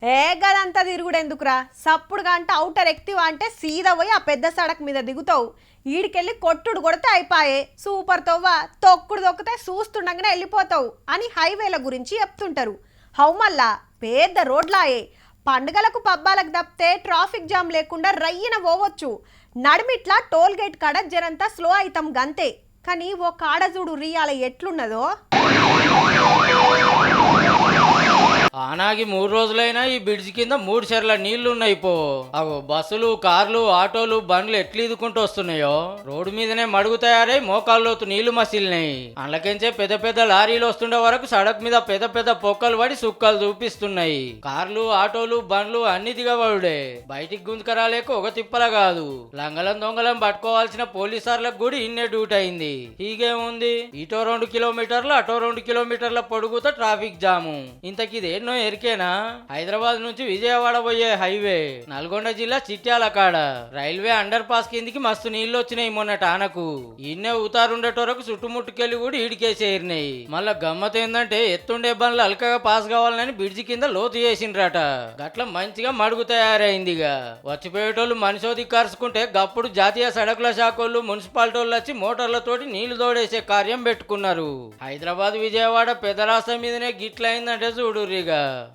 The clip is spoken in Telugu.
గదంతా తిరుగుడెందుకురా సప్పుడుగా అంటే ఔటర్ ఎక్తివా అంటే సీదా పోయి ఆ పెద్ద సడక్ మీద దిగుతావు. ఈడికెళ్ళి కొట్టుడు కొడితే అయిపాయే సూపర్ తోవ్వా తొక్కుడు తొక్కితే చూస్తుండగానే వెళ్ళిపోతావు అని హైవేల గురించి చెప్తుంటారు. హౌమల్లా పెద్ద రోడ్లాయే పండుగలకు పబ్బాలకు తప్పితే ట్రాఫిక్ జామ్ లేకుండా రయ్యన పోవచ్చు. నడిమిట్లా టోల్ గేట్ కాడ జరంతా స్లో అవుతాం గంతే. కానీ ఓ కాడ చూడు రియాల ఎట్లున్నదో. ఆనాగి 3 రోజులైనా ఈ బ్రిడ్జి కింద 3 చెర్ల నీళ్లున్నాయి పో. అగో బస్సులు, కార్లు, ఆటోలు, బండ్లు ఎట్లు ఈదుకుంటూ వస్తున్నాయో రోడ్డు మీదనే మడుగు తయారై మోకాళ్ళలోతు నీళ్లు మసిలినాయి. అందులోకించే పెద్ద పెద్ద లారీలు వస్తుండే వరకు సడక్ మీద పెద్ద పెద్ద పొక్కలు పడి సుక్కలు చూపిస్తున్నాయి. కార్లు, ఆటోలు, బండ్లు అన్ని దిగబడుడే. బయటికి గుంజుకరాలేక ఒక తిప్పల కాదు, లంగలం దొంగలం పట్టుకోవాల్సిన పోలీసార్లకు కూడా ఇన్నే డ్యూటీ అయింది. హీగేముంది, ఇటో 2 కిలోమీటర్లు అటో 2 కిలోమీటర్ల పొడుగుతో ట్రాఫిక్ జాము. ఇంతకిదే ఎన్నో ఎరికేనా, హైదరాబాద్ నుంచి విజయవాడ పోయే హైవే నల్గొండ జిల్లా చిట్యాల కాడ రైల్వే అండర్ పాస్ కిందికి మస్తు నీళ్లు వచ్చినాయి మొన్నట ఆనకు. ఇన్నే ఊతారుండేటోరకు చుట్టుముట్టుకెళ్ళి కూడా ఈడికేసేరినాయి. మళ్ళా గమ్మత్ ఏందంటే ఎత్తుండే బండ్లు అల్కగా పాస్ కావాలని బ్రిడ్జి కింద లోతు చేసిండ్రట. గట్ల మంచిగా మడుగు తయారైందిగా. వచ్చిపోయేటోళ్ళు మనిషోది కరుచుకుంటే గప్పుడు జాతీయ సడకుల శాఖోళ్ళు, మున్సిపాలిటోళ్ళు వచ్చి మోటార్లతోటి నీళ్లు తోడేసే కార్యం పెట్టుకున్నారు. హైదరాబాద్ విజయవాడ పెద్ద రాష్ట్రం మీదనే గిట్లయిందంటే చూడుర్రిగా.